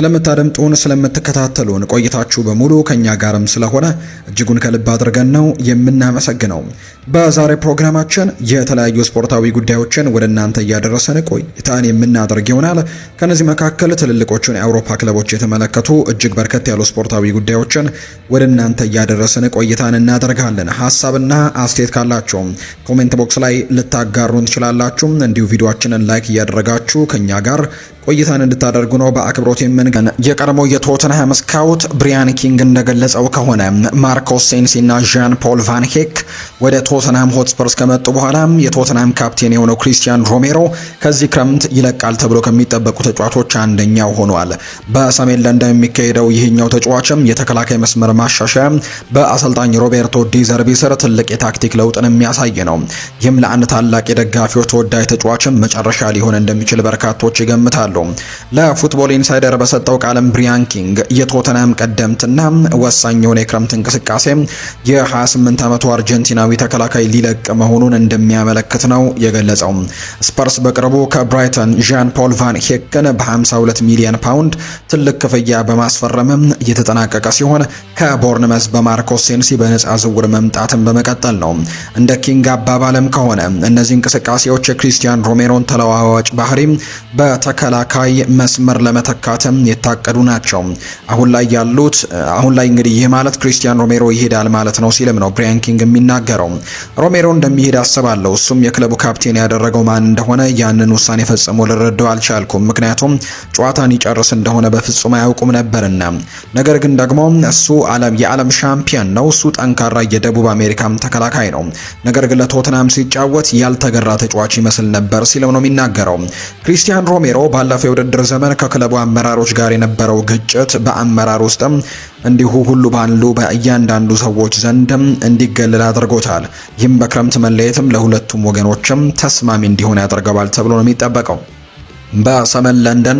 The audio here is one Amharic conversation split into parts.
ስለምታደምጡን ስለምትከታተሉን ቆይታችሁ በሙሉ ከኛ ጋርም ስለሆነ እጅጉን ከልብ አድርገን ነው የምናመሰግነው። በዛሬ ፕሮግራማችን የተለያዩ ስፖርታዊ ጉዳዮችን ወደ እናንተ እያደረሰን ቆይታን የምናደርግ ይሆናል። ከነዚህ መካከል ትልልቆቹን የአውሮፓ ክለቦች የተመለከቱ እጅግ በርከት ያሉ ስፖርታዊ ጉዳዮችን ወደ እናንተ እያደረሰን ቆይታን እናደርጋለን። ሀሳብና አስተያየት ካላችሁ ኮሜንት ቦክስ ላይ ልታጋሩን ትችላላችሁ። እንዲሁ ቪዲዮአችንን ላይክ እያደረጋችሁ ከኛ ጋር ቆይታን እንድታደርጉ ነው በአክብሮት የምንገን። የቀድሞ የቶተንሃም ስካውት ብሪያን ኪንግ እንደገለጸው ከሆነ ማርኮስ ሴንሲና ዣን ፖል ቫን ሄክ ወደ ቶተንሃም ሆትስፐርስ ከመጡ በኋላ የቶተንሃም ካፕቴን የሆነው ክሪስቲያን ሮሜሮ ከዚህ ክረምት ይለቃል ተብሎ ከሚጠበቁ ተጫዋቾች አንደኛው ሆኗል። በሰሜን ለንደን የሚካሄደው ይህኛው ተጫዋችም የተከላካይ መስመር ማሻሻያ በአሰልጣኝ ሮቤርቶ ዲ ዘርቢ ስር ትልቅ የታክቲክ ለውጥን የሚያሳይ ነው። ይህም ለአንድ ታላቅ የደጋፊው ተወዳጅ ተጫዋችም መጨረሻ ሊሆን እንደሚችል በርካቶች ይገምታሉ። ለፉትቦል ኢንሳይደር በሰጠው ቃልም ብሪያን ኪንግ የቶተንሃም ቀደምትና ወሳኝ የሆነ የክረምት እንቅስቃሴ የ28 ዓመቱ አርጀንቲናዊ ተከላካይ ሊለቅ መሆኑን እንደሚያመለክት ነው የገለጸው። ስፐርስ በቅርቡ ከብራይተን ዣን ፖል ቫን ሄክን በ52 ሚሊዮን ፓውንድ ትልቅ ክፍያ በማስፈረምም እየተጠናቀቀ ሲሆን ከቦርንመስ በማርኮስ ሴንሲ በነፃ ዝውውር መምጣትን በመቀጠል ነው። እንደ ኪንግ አባባልም ከሆነ እነዚህ እንቅስቃሴዎች የክሪስቲያን ሮሜሮን ተለዋዋጭ ባህሪ በተከላካይ መስመር ለመተካትም የታቀዱ ናቸው። አሁን ላይ እንግዲህ ይህ ማለት ክሪስቲያን ሮሜሮ ይሄዳል ማለት ነው ሲልም ነው ብሪያን ኪንግ የሚናገረው። ሮሜሮ እንደሚሄድ አስባለሁ። እሱም የክለቡ ካፕቴን ያደረገው ማን እንደሆነ ያንን ውሳኔ ፈጽሞ ልረዳው አልቻልኩም፣ ምክንያቱም ጨዋታን ይጨርስ እንደሆነ በፍጹም አያውቁም ነበርና። ነገር ግን ደግሞ እሱ የዓለም ሻምፒዮን ነው። እሱ ጠንካራ የደቡብ አሜሪካም ተከላካይ ነው። ነገር ግን ለቶተንሃም ሲጫወት ያልተገራ ተጫዋች ይመስል ነበር ሲልም ነው የሚናገረው። ክሪስቲያን ሮሜሮ ባለፈው የውድድር ዘመን ከክለቡ አመራሮች ጋር የነበረው ግጭት በአመራር ውስጥም እንዲሁ ሁሉ ባሉ በእያንዳንዱ ሰዎች ዘንድም እንዲገለል አድርጎታል። ይህም በክረምት መለየትም ለሁለቱም ወገኖችም ተስማሚ እንዲሆን ያደርገዋል ተብሎ ነው የሚጠበቀው። በሰሜን ለንደን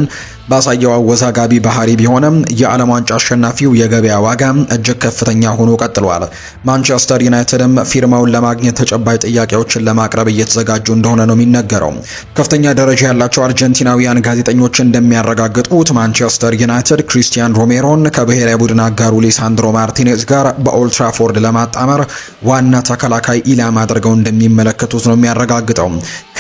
ባሳየው አወዛጋቢ ባህሪ ቢሆንም የዓለም ዋንጫ አሸናፊው የገበያ ዋጋ እጅግ ከፍተኛ ሆኖ ቀጥሏል። ማንቸስተር ዩናይትድም ፊርማውን ለማግኘት ተጨባጭ ጥያቄዎችን ለማቅረብ እየተዘጋጁ እንደሆነ ነው የሚነገረው። ከፍተኛ ደረጃ ያላቸው አርጀንቲናውያን ጋዜጠኞች እንደሚያረጋግጡት ማንቸስተር ዩናይትድ ክሪስቲያን ሮሜሮን ከብሔራዊ ቡድን አጋሩ ሊሳንድሮ ማርቲኔዝ ጋር በኦልትራፎርድ ለማጣመር ዋና ተከላካይ ኢላማ አድርገው እንደሚመለከቱት ነው የሚያረጋግጠው።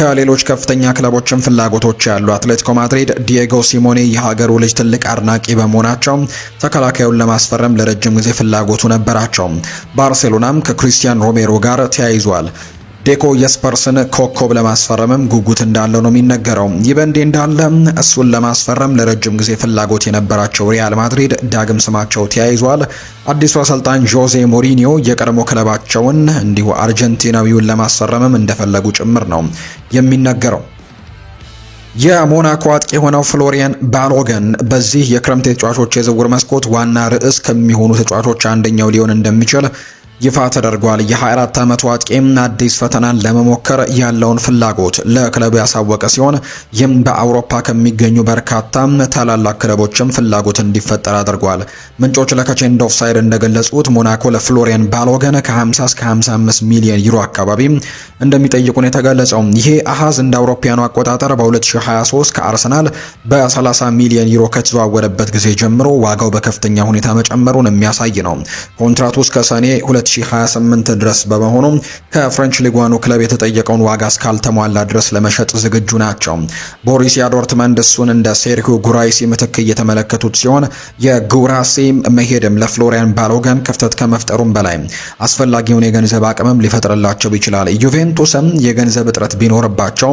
ከሌሎች ከፍተኛ ክለቦችም ፍላጎቶች ያሉ አትሌቲኮ ማድሪድ ዲየጎ ሲሞኔ የሀገሩ ልጅ ትልቅ አድናቂ በመሆናቸው ተከላካዩን ለማስፈረም ለረጅም ጊዜ ፍላጎቱ ነበራቸው። ባርሴሎናም ከክሪስቲያን ሮሜሮ ጋር ተያይዟል። ዴኮ የስፐርስን ኮከብ ለማስፈረምም ጉጉት እንዳለው ነው የሚነገረው። ይህ በእንዲህ እንዳለ እሱን ለማስፈረም ለረጅም ጊዜ ፍላጎት የነበራቸው ሪያል ማድሪድ ዳግም ስማቸው ተያይዟል። አዲሱ አሰልጣኝ ጆዜ ሞሪኒዮ የቀድሞ ክለባቸውን እንዲሁ አርጀንቲናዊውን ለማስፈረምም እንደፈለጉ ጭምር ነው የሚነገረው። የሞናኮ አጥቂ የሆነው ፍሎሪያን ባሎገን በዚህ የክረምት ተጫዋቾች የዝውውር መስኮት ዋና ርዕስ ከሚሆኑ ተጫዋቾች አንደኛው ሊሆን እንደሚችል ይፋ ተደርጓል። የ24 ዓመቱ አጥቂም አዲስ ፈተናን ለመሞከር ያለውን ፍላጎት ለክለቡ ያሳወቀ ሲሆን ይህም በአውሮፓ ከሚገኙ በርካታ ታላላቅ ክለቦችም ፍላጎት እንዲፈጠር አድርጓል። ምንጮች ለከቼንድ ኦፍሳይድ እንደገለጹት ሞናኮ ለፍሎሪያን ባሎገን ከ50 እስከ 55 ሚሊዮን ዩሮ አካባቢ እንደሚጠይቁን የተገለጸው ይሄ አሃዝ እንደ አውሮፓውያኑ አቆጣጠር በ2023 ከአርሰናል በ30 ሚሊዮን ዩሮ ከተዘዋወረበት ጊዜ ጀምሮ ዋጋው በከፍተኛ ሁኔታ መጨመሩን የሚያሳይ ነው። ኮንትራቱ እስከ ሰኔ 2028 ድረስ በመሆኑ ከፍሬንች ሊጓኑ ክለብ የተጠየቀውን ዋጋ እስካልተሟላ ድረስ ለመሸጥ ዝግጁ ናቸው። ቦሩሲያ ዶርትመንድ እሱን እንደ ሴርሂዮ ጉራይሲ ምትክ እየተመለከቱት ሲሆን የጉራሲ መሄድም ለፍሎሪያን ባሎገን ክፍተት ከመፍጠሩም በላይ አስፈላጊውን የገንዘብ አቅምም ሊፈጥርላቸው ይችላል። ዩቬንቱስም የገንዘብ እጥረት ቢኖርባቸው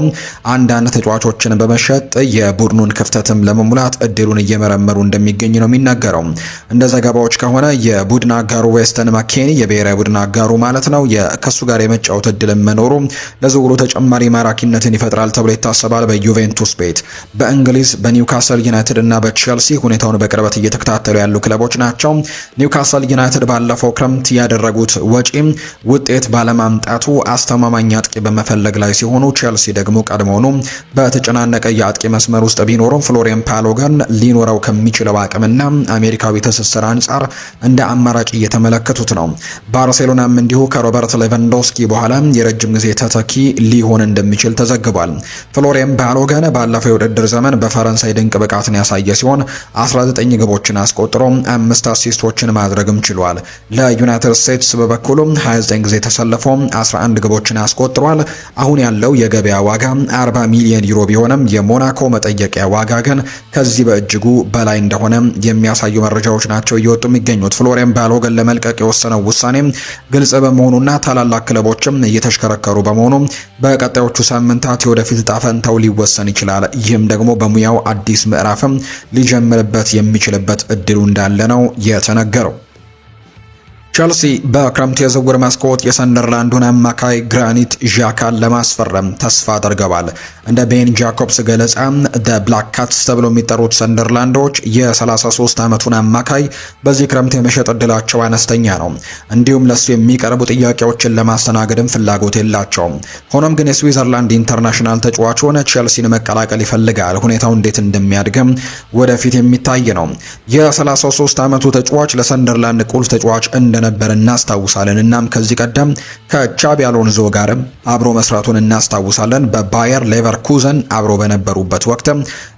አንዳንድ ተጫዋቾችን በመሸጥ የቡድኑን ክፍተትም ለመሙላት እድሉን እየመረመሩ እንደሚገኝ ነው የሚናገረው። እንደ ዘገባዎች ከሆነ የቡድን አጋሩ ዌስተን ማኬኒ የብሔራዊ ቡድን አጋሩ ማለት ነው ከሱ ጋር የመጫወት እድል መኖሩ ለዝውውሩ ተጨማሪ ማራኪነትን ይፈጥራል ተብሎ ይታሰባል። በዩቬንቱስ ቤት በእንግሊዝ በኒውካስል ዩናይትድ እና በቼልሲ ሁኔታውን በቅርበት እየተከታተሉ ያሉ ክለቦች ናቸው። ኒውካስል ዩናይትድ ባለፈው ክረምት ያደረጉት ወጪ ውጤት ባለማምጣቱ አስተማማኝ አጥቂ በመፈለግ ላይ ሲሆኑ፣ ቼልሲ ደግሞ ቀድሞውኑ በተጨናነቀ የአጥቂ መስመር ውስጥ ቢኖሩም ፍሎሪያን ባሎገን ሊኖረው ከሚችለው አቅምና አሜሪካዊ ትስስር አንጻር እንደ አማራጭ እየተመለከቱት ነው። ባርሴሎናም እንዲሁ ከሮበርት ሌቫንዶስኪ በኋላ የረጅም ጊዜ ተተኪ ሊሆን እንደሚችል ተዘግቧል። ፍሎሪያን ባሎገን ባለፈው የውድድር ዘመን በፈረንሳይ ድንቅ ብቃትን ያሳየ ሲሆን 19 ግቦችን አስቆጥሮ 5 አሲስቶችን ማድረግም ችሏል። ለዩናይትድ ስቴትስ በበኩሉ 29 ጊዜ ተሰልፎ 11 ግቦችን አስቆጥሯል። አሁን ያለው የገበያ ዋጋ 40 ሚሊዮን ዩሮ ቢሆንም የሞናኮ መጠየቂያ ዋጋ ግን ከዚህ በእጅጉ በላይ እንደሆነ የሚያሳዩ መረጃዎች ናቸው እየወጡ የሚገኙት። ፍሎሪያን ባሎገን ለመልቀቅ የወሰነው ውሳኔ ግልጽ በመሆኑና ታላላቅ ክለቦችም እየተሽከረከሩ በመሆኑ በቀጣዮቹ ሳምንታት የወደፊት ዕጣ ፈንታው ሊወሰን ይችላል። ይህም ደግሞ በሙያው አዲስ ምዕራፍም ሊጀምርበት የሚችልበት እድሉ እንዳለ ነው የተነገረው። ቸልሲ በክረምት የዝውውር መስኮት የሰንደርላንዱን አማካይ ግራኒት ዣካን ለማስፈረም ተስፋ አድርገዋል። እንደ ቤን ጃኮብስ ገለጻ ብላክ ካትስ ተብሎ የሚጠሩት ሰንደርላንዶች የ33 ዓመቱን አማካይ በዚህ ክረምት የመሸጥ እድላቸው አነስተኛ ነው። እንዲሁም ለሱ የሚቀርቡ ጥያቄዎችን ለማስተናገድም ፍላጎት የላቸውም። ሆኖም ግን የስዊዘርላንድ ኢንተርናሽናል ተጫዋች ሆነ ቸልሲን መቀላቀል ይፈልጋል። ሁኔታው እንዴት እንደሚያድግም ወደፊት የሚታይ ነው። የ33 ዓመቱ ተጫዋች ለሰንደርላንድ ቁልፍ ተጫዋች እንደነበረ እናስታውሳለን። እናም ከዚህ ቀደም ከቻቢ አሎንዞ ጋርም አብሮ መስራቱን እናስታውሳለን። በባየር ሌቨርኩዘን አብሮ በነበሩበት ወቅት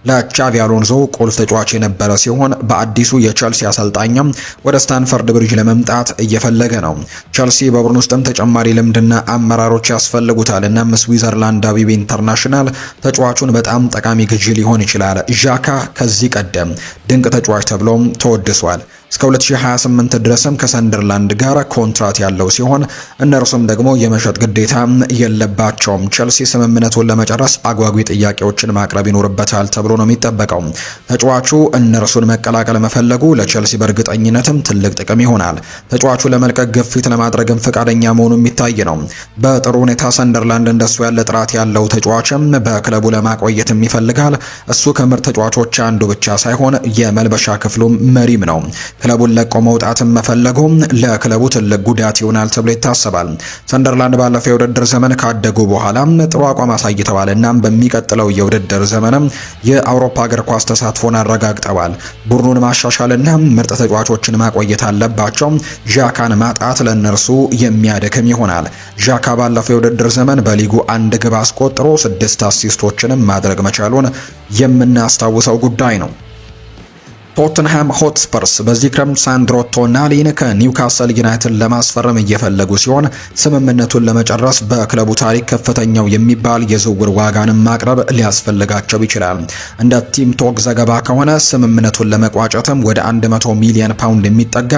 ለቻቢ አሎንዞ ቁልፍ ተጫዋች የነበረ ሲሆን በአዲሱ የቸልሲ አሰልጣኝም ወደ ስታንፈርድ ብሪጅ ለመምጣት እየፈለገ ነው። ቸልሲ በቡድን ውስጥም ተጨማሪ ልምድና አመራሮች ያስፈልጉታል። እናም ስዊዘርላንዳዊ ኢንተርናሽናል ተጫዋቹን በጣም ጠቃሚ ግዢ ሊሆን ይችላል። ዣካ ከዚህ ቀደም ድንቅ ተጫዋች ተብሎም ተወድሷል። እስከ 2028 ድረስም ከሰንደርላንድ ጋር ኮንትራት ያለው ሲሆን እነርሱም ደግሞ የመሸጥ ግዴታ የለባቸውም። ቸልሲ ስምምነቱን ለመጨረስ አጓጊ ጥያቄዎችን ማቅረብ ይኖርበታል ተብሎ ነው የሚጠበቀው። ተጫዋቹ እነርሱን መቀላቀል መፈለጉ ለቸልሲ በእርግጠኝነትም ትልቅ ጥቅም ይሆናል። ተጫዋቹ ለመልቀቅ ግፊት ለማድረግም ፈቃደኛ መሆኑ የሚታይ ነው። በጥሩ ሁኔታ ሰንደርላንድ እንደሱ ያለ ጥራት ያለው ተጫዋችም በክለቡ ለማቆየትም ይፈልጋል። እሱ ከምርጥ ተጫዋቾች አንዱ ብቻ ሳይሆን የመልበሻ ክፍሉም መሪም ነው። ክለቡን ለቆ መውጣትን መፈለጉም ለክለቡ ትልቅ ጉዳት ይሆናል ተብሎ ይታሰባል። ሰንደርላንድ ባለፈው የውድድር ዘመን ካደጉ በኋላ ጥሩ አቋም አሳይተዋል። እናም በሚቀጥለው የውድድር ዘመንም የአውሮፓ እግር ኳስ ተሳትፎን አረጋግጠዋል። ቡድኑን ማሻሻልና ምርጥ ተጫዋቾችን ማቆየት አለባቸው። ዣካን ማጣት ለእነርሱ የሚያደክም ይሆናል። ዣካ ባለፈው የውድድር ዘመን በሊጉ 1 ግብ አስቆጥሮ 6 አሲስቶችንም ማድረግ መቻሉን የምናስታውሰው ጉዳይ ነው። ቶተንሃም ሆትስፐርስ በዚህ ክረምት ሳንድሮ ቶናሊን ከኒውካስል ዩናይትድ ለማስፈረም እየፈለጉ ሲሆን ስምምነቱን ለመጨረስ በክለቡ ታሪክ ከፍተኛው የሚባል የዝውውር ዋጋንም ማቅረብ ሊያስፈልጋቸው ይችላል። እንደ ቲም ቶክ ዘገባ ከሆነ ስምምነቱን ለመቋጨትም ወደ 100 ሚሊዮን ፓውንድ የሚጠጋ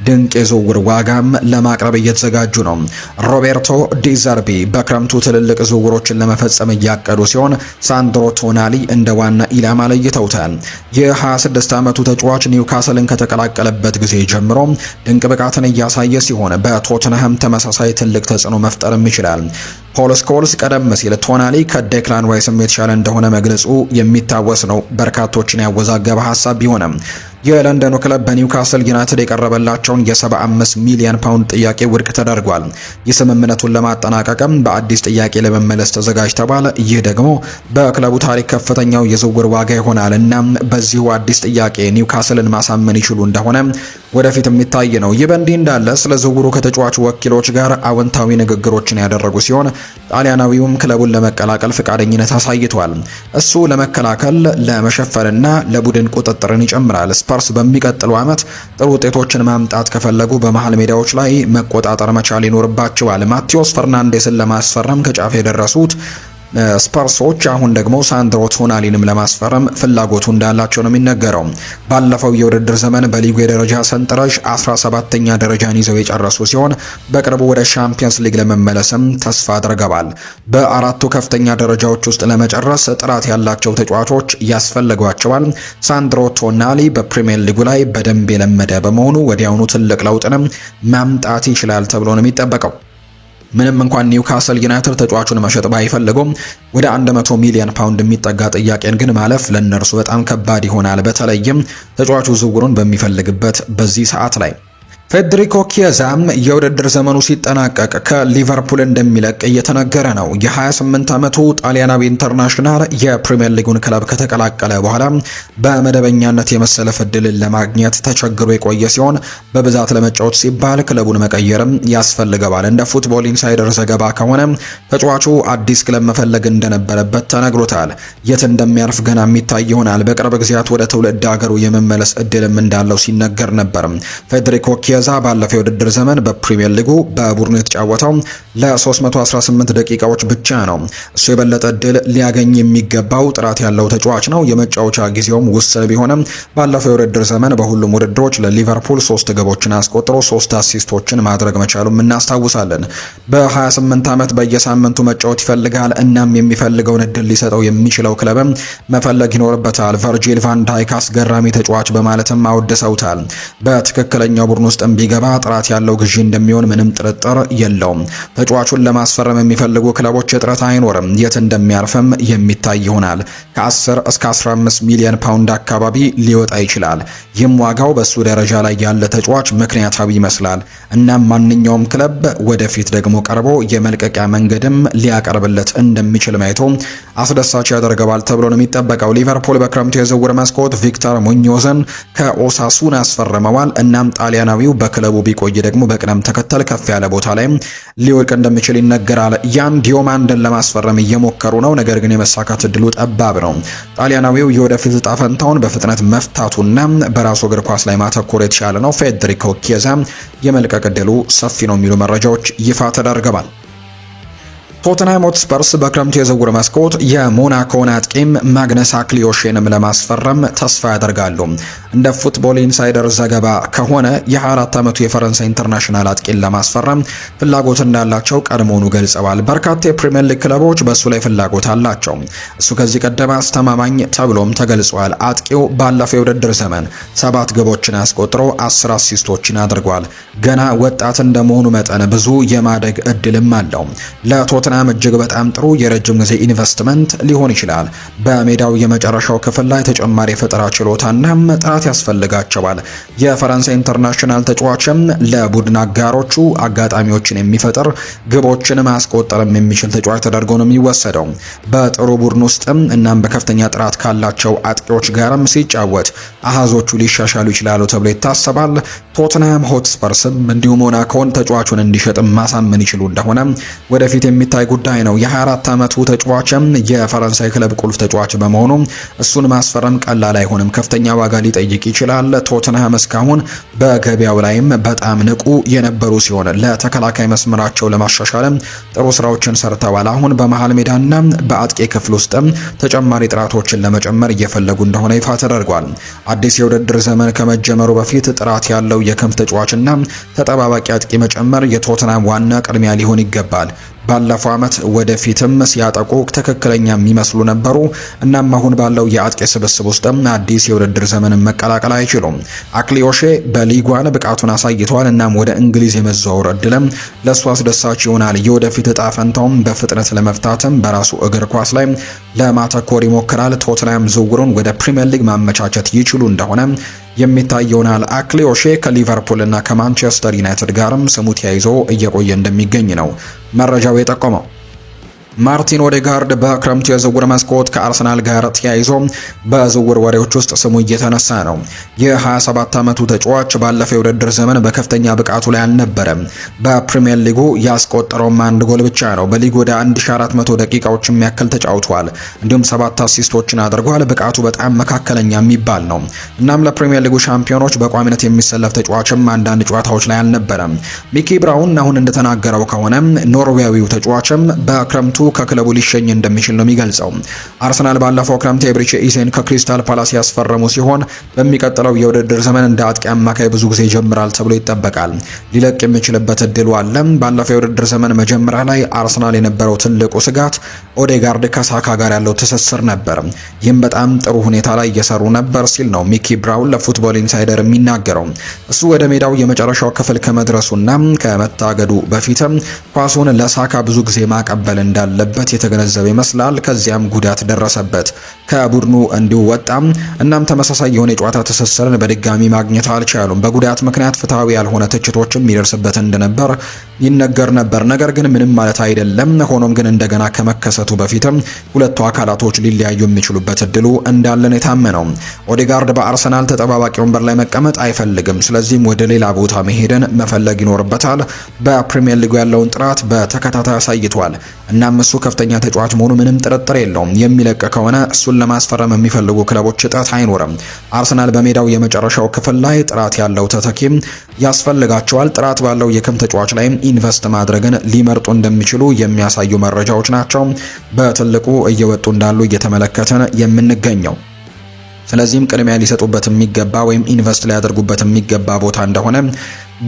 ድንቅ የዝውውር ዋጋም ለማቅረብ እየተዘጋጁ ነው። ሮቤርቶ ዲዘርቢ በክረምቱ ትልልቅ ዝውውሮችን ለመፈጸም እያቀዱ ሲሆን ሳንድሮ ቶናሊ እንደ ዋና ኢላማ ለይተውታል። የ26 ዓመቱ ተጫዋች ኒውካስልን ከተቀላቀለበት ጊዜ ጀምሮ ድንቅ ብቃትን እያሳየ ሲሆን በቶተንሃም ተመሳሳይ ትልቅ ተጽዕኖ መፍጠርም ይችላል። ፖል ስኮልስ ቀደም ሲል ቶናሊ ከዴክላን ራይስም የተሻለ እንደሆነ መግለጹ የሚታወስ ነው። በርካቶችን ያወዛገበ ሀሳብ ቢሆንም የለንደኑ ክለብ በኒውካስል ዩናይትድ የቀረበላቸውን የ75 ሚሊዮን ፓውንድ ጥያቄ ውድቅ ተደርጓል። የስምምነቱን ለማጠናቀቅም በአዲስ ጥያቄ ለመመለስ ተዘጋጅተዋል። ይህ ደግሞ በክለቡ ታሪክ ከፍተኛው የዝውውር ዋጋ ይሆናል እና በዚሁ አዲስ ጥያቄ ኒውካስልን ማሳመን ይችሉ እንደሆነ ወደፊት የሚታይ ነው። ይህ በእንዲህ እንዳለ ስለ ዝውውሩ ከተጫዋቹ ወኪሎች ጋር አዎንታዊ ንግግሮችን ያደረጉ ሲሆን ጣሊያናዊውም ክለቡን ለመቀላቀል ፈቃደኝነት አሳይቷል። እሱ ለመከላከል ለመሸፈንና ለቡድን ቁጥጥርን ይጨምራል። ስፐርስ በሚቀጥለው ዓመት ጥሩ ውጤቶችን ማምጣት ከፈለጉ በመሃል ሜዳዎች ላይ መቆጣጠር መቻል ይኖርባቸዋል። ማቴዎስ ፈርናንዴስን ለማስፈረም ከጫፍ የደረሱት ስፐርሶች አሁን ደግሞ ሳንድሮ ቶናሊንም ለማስፈረም ፍላጎቱ እንዳላቸው ነው የሚነገረው። ባለፈው የውድድር ዘመን በሊጉ የደረጃ ሰንጠረዥ 17ኛ ደረጃን ይዘው የጨረሱ ሲሆን በቅርቡ ወደ ሻምፒየንስ ሊግ ለመመለስም ተስፋ አድርገዋል። በአራቱ ከፍተኛ ደረጃዎች ውስጥ ለመጨረስ ጥራት ያላቸው ተጫዋቾች ያስፈልጓቸዋል። ሳንድሮ ቶናሊ በፕሪሚየር ሊጉ ላይ በደንብ የለመደ በመሆኑ ወዲያውኑ ትልቅ ለውጥንም ማምጣት ይችላል ተብሎ ነው የሚጠበቀው። ምንም እንኳን ኒውካስል ዩናይትድ ተጫዋቹን መሸጥ ባይፈልጉም ወደ 100 ሚሊዮን ፓውንድ የሚጠጋ ጥያቄን ግን ማለፍ ለነርሱ በጣም ከባድ ይሆናል። በተለይም ተጫዋቹ ዝውውሩን በሚፈልግበት በዚህ ሰዓት ላይ ፌዴሪኮ ኪየዛ የውድድር ዘመኑ ሲጠናቀቅ ከሊቨርፑል እንደሚለቅ እየተነገረ ነው። የ28 ዓመቱ ጣሊያናዊ ኢንተርናሽናል የፕሪሚየር ሊጉን ክለብ ከተቀላቀለ በኋላ በመደበኛነት የመሰለፍ ዕድልን ለማግኘት ተቸግሮ የቆየ ሲሆን በብዛት ለመጫወት ሲባል ክለቡን መቀየርም ያስፈልገዋል። እንደ ፉትቦል ኢንሳይደር ዘገባ ከሆነ ተጫዋቹ አዲስ ክለብ መፈለግ እንደነበረበት ተነግሮታል። የት እንደሚያርፍ ገና የሚታይ ይሆናል። በቅርብ ጊዜያት ወደ ትውልድ ሀገሩ የመመለስ ዕድልም እንዳለው ሲነገር ነበር። ፌዴሪኮ ኪየዛ ባለፈው የውድድር ዘመን በፕሪሚየር ሊጉ በቡድኑ የተጫወተው ለ318 ደቂቃዎች ብቻ ነው። እሱ የበለጠ ዕድል ሊያገኝ የሚገባው ጥራት ያለው ተጫዋች ነው። የመጫወቻ ጊዜውም ውስን ቢሆንም ባለፈው የውድድር ዘመን በሁሉም ውድድሮች ለሊቨርፑል 3 ግቦችን አስቆጥሮ 3 አሲስቶችን ማድረግ መቻሉም እናስታውሳለን። በ28 ዓመት በየሳምንቱ መጫወት ይፈልጋል። እናም የሚፈልገውን ዕድል ሊሰጠው የሚችለው ክለብም መፈለግ ይኖርበታል። ቨርጂል ቫን ዳይክ አስገራሚ ተጫዋች በማለትም አወድሰውታል። በትክክለኛው ቡድን ውስጥ ቢገባ ጥራት ያለው ግዢ እንደሚሆን ምንም ጥርጥር የለውም። ተጫዋቹን ለማስፈረም የሚፈልጉ ክለቦች እጥረት አይኖርም። የት እንደሚያርፍም የሚታይ ይሆናል። ከ10 እስከ 15 ሚሊዮን ፓውንድ አካባቢ ሊወጣ ይችላል። ይህም ዋጋው በሱ ደረጃ ላይ ያለ ተጫዋች ምክንያታዊ ይመስላል። እናም ማንኛውም ክለብ ወደፊት ደግሞ ቀርቦ የመልቀቂያ መንገድም ሊያቀርብለት እንደሚችል ማየቱ አስደሳች ያደርገዋል ተብሎ ነው የሚጠበቀው። ሊቨርፑል በክረምቱ የዝውውር መስኮት ቪክተር ሙኞዝን ከኦሳሱና አስፈርመዋል። እናም ጣሊያናዊው በክለቡ ቢቆይ ደግሞ በቅደም ተከተል ከፍ ያለ ቦታ ላይ ሊወድቅ እንደሚችል ይነገራል። ያን ዲዮማንድን ለማስፈረም እየሞከሩ ነው፣ ነገር ግን የመሳካት እድሉ ጠባብ ነው። ጣሊያናዊው የወደፊት ዕጣ ፈንታውን በፍጥነት መፍታቱና በራሱ እግር ኳስ ላይ ማተኮር የተሻለ ነው። ፌዴሪኮ ኪየዛ የመልቀቅ እድሉ ሰፊ ነው የሚሉ መረጃዎች ይፋ ተደርገዋል። ቶተንሃም ሆትስፐርስ በክረምቱ የዝውውር መስኮት የሞናኮን አጥቂም ማግነስ አክሊዮሼንም ለማስፈረም ተስፋ ያደርጋሉ። እንደ ፉትቦል ኢንሳይደር ዘገባ ከሆነ የ24 ዓመቱ የፈረንሳይ ኢንተርናሽናል አጥቂን ለማስፈረም ፍላጎት እንዳላቸው ቀድሞውኑ ገልጸዋል። በርካታ የፕሪሚየር ሊግ ክለቦች በእሱ ላይ ፍላጎት አላቸው። እሱ ከዚህ ቀደም አስተማማኝ ተብሎም ተገልጿል። አጥቂው ባለፈው የውድድር ዘመን 7 ግቦችን አስቆጥሮ 10 አሲስቶችን አድርጓል። ገና ወጣት እንደመሆኑ መጠን ብዙ የማደግ እድልም አለው። ለቶተንሃም እጅግ በጣም ጥሩ የረጅም ጊዜ ኢንቨስትመንት ሊሆን ይችላል። በሜዳው የመጨረሻው ክፍል ላይ ተጨማሪ የፈጠራ ችሎታና ጥራት ያስፈልጋቸዋል። የፈረንሳይ ኢንተርናሽናል ተጫዋችም ለቡድን አጋሮቹ አጋጣሚዎችን የሚፈጥር ግቦችን ማስቆጠርም የሚችል ተጫዋች ተደርጎ ነው የሚወሰደው። በጥሩ ቡድን ውስጥም እናም በከፍተኛ ጥራት ካላቸው አጥቂዎች ጋርም ሲጫወት አሃዞቹ ሊሻሻሉ ይችላሉ ተብሎ ይታሰባል። ቶተንሃም ሆትስፐርስም እንዲሁም ሞናኮን ተጫዋቹን እንዲሸጥም ማሳመን ይችሉ እንደሆነ ወደፊት የሚታይ ጉዳይ ነው። የ24 ዓመቱ ተጫዋችም የፈረንሳይ ክለብ ቁልፍ ተጫዋች በመሆኑ እሱን ማስፈረም ቀላል አይሆንም። ከፍተኛ ዋጋ ሊጠይቅ ይችላል። ቶተንሃም እስካሁን በገበያው ላይም በጣም ንቁ የነበሩ ሲሆን ለተከላካይ መስመራቸው ለማሻሻልም ጥሩ ስራዎችን ሰርተዋል። አሁን በመሃል ሜዳና በአጥቂ ክፍል ውስጥም ተጨማሪ ጥራቶችን ለመጨመር እየፈለጉ እንደሆነ ይፋ ተደርጓል። አዲስ የውድድር ዘመን ከመጀመሩ በፊት ጥራት ያለው የክንፍ ተጫዋችና ተጠባባቂ አጥቂ መጨመር የቶተንሃም ዋና ቅድሚያ ሊሆን ይገባል። ባለፈው ዓመት ወደፊትም ሲያጠቁ ትክክለኛ የሚመስሉ ነበሩ። እናም አሁን ባለው የአጥቂ ስብስብ ውስጥም አዲስ የውድድር ዘመንን መቀላቀል አይችሉም። አክሊዮሼ በሊጓን ብቃቱን አሳይተዋል። እናም ወደ እንግሊዝ የመዘዋወር እድልም ለእሱ አስደሳች ይሆናል። የወደፊት እጣ ፈንታውም በፍጥነት ለመፍታትም በራሱ እግር ኳስ ላይ ለማተኮር ይሞክራል። ቶተንሃም ዝውውሩን ወደ ፕሪሚየር ሊግ ማመቻቸት ይችሉ እንደሆነ የሚታይ ይሆናል። አክሊዮሼ ከሊቨርፑል እና ከማንቸስተር ዩናይትድ ጋርም ስሙ ተያይዞ እየቆየ እንደሚገኝ ነው መረጃው የጠቆመው። ማርቲን ኦዴጋርድ በክረምቱ የዝውውር መስኮት ከአርሰናል ጋር ተያይዞ በዝውውር ወሬዎች ውስጥ ስሙ እየተነሳ ነው። የ27 ዓመቱ ተጫዋች ባለፈው የውድድር ዘመን በከፍተኛ ብቃቱ ላይ አልነበረም። በፕሪሚየር ሊጉ ያስቆጠረውም 1 ጎል ብቻ ነው። በሊጉ ወደ 1400 ደቂቃዎች የሚያክል ተጫውቷል። እንዲሁም 7 አሲስቶችን አድርጓል። ብቃቱ በጣም መካከለኛ የሚባል ነው። እናም ለፕሪሚየር ሊጉ ሻምፒዮኖች በቋሚነት የሚሰለፍ ተጫዋችም አንዳንድ ጨዋታዎች ላይ አልነበረም። ሚኪ ብራውን አሁን እንደተናገረው ከሆነ ኖርዌያዊው ተጫዋችም በክረምቱ ከክለቡ ሊሸኝ እንደሚችል ነው የሚገልጸው። አርሰናል ባለፈው ክረምት የብሪቼ ኢሴን ከክሪስታል ፓላስ ያስፈረሙ ሲሆን በሚቀጥለው የውድድር ዘመን እንደ አጥቂ አማካይ ብዙ ጊዜ ይጀምራል ተብሎ ይጠበቃል። ሊለቅ የሚችልበት እድሉ አለ። ባለፈው የውድድር ዘመን መጀመሪያ ላይ አርሰናል የነበረው ትልቁ ስጋት ኦዴጋርድ ከሳካ ጋር ያለው ትስስር ነበር። ይህም በጣም ጥሩ ሁኔታ ላይ እየሰሩ ነበር ሲል ነው ሚኪ ብራውን ለፉትቦል ኢንሳይደር የሚናገረው። እሱ ወደ ሜዳው የመጨረሻው ክፍል ከመድረሱና ከመታገዱ በፊት ኳሱን ለሳካ ብዙ ጊዜ ማቀበል እንዳለበት የተገነዘበ ይመስላል። ከዚያም ጉዳት ደረሰበት፣ ከቡድኑ እንዲወጣ። እናም ተመሳሳይ የሆነ የጨዋታ ትስስርን በድጋሚ ማግኘት አልቻሉም። በጉዳት ምክንያት ፍትሐዊ ያልሆነ ትችቶችም ይደርስበት እንደነበር ይነገር ነበር። ነገር ግን ምንም ማለት አይደለም። ሆኖም ግን እንደገና ከመከሰቱ በፊትም ሁለቱ አካላቶች ሊለያዩ የሚችሉበት እድሉ እንዳለን የታመነው። ኦዴጋርድ በአርሰናል ተጠባባቂ ወንበር ላይ መቀመጥ አይፈልግም። ስለዚህም ወደ ሌላ ቦታ መሄድን መፈለግ ይኖርበታል። በፕሪሚየር ሊጉ ያለውን ጥራት በተከታታይ አሳይቷል። እናም እሱ ከፍተኛ ተጫዋች መሆኑ ምንም ጥርጥር የለውም። የሚለቅ ከሆነ እሱን ለማስፈረም የሚፈልጉ ክለቦች እጥረት አይኖርም። አርሰናል በሜዳው የመጨረሻው ክፍል ላይ ጥራት ያለው ተተኪም ያስፈልጋቸዋል። ጥራት ባለው የክም ተጫዋች ላይ ኢንቨስት ማድረግን ሊመርጡ እንደሚችሉ የሚያሳዩ መረጃዎች ናቸው በትልቁ እየወጡ እንዳሉ እየተመለከትን የምንገኘው። ስለዚህም ቅድሚያ ሊሰጡበት የሚገባ ወይም ኢንቨስት ሊያደርጉበት የሚገባ ቦታ እንደሆነ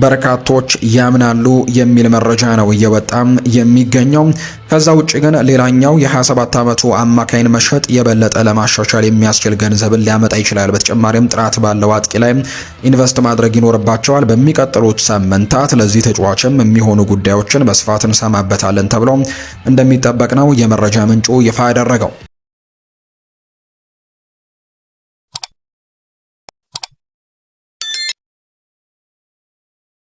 በርካቶች ያምናሉ የሚል መረጃ ነው እየወጣም የሚገኘው። ከዛ ውጭ ግን ሌላኛው የ27 ዓመቱ አማካይን መሸጥ የበለጠ ለማሻሻል የሚያስችል ገንዘብን ሊያመጣ ይችላል። በተጨማሪም ጥራት ባለው አጥቂ ላይ ኢንቨስት ማድረግ ይኖርባቸዋል። በሚቀጥሉት ሳምንታት ለዚህ ተጫዋችም የሚሆኑ ጉዳዮችን በስፋት እንሰማበታለን ተብሎ እንደሚጠበቅ ነው የመረጃ ምንጩ ይፋ ያደረገው።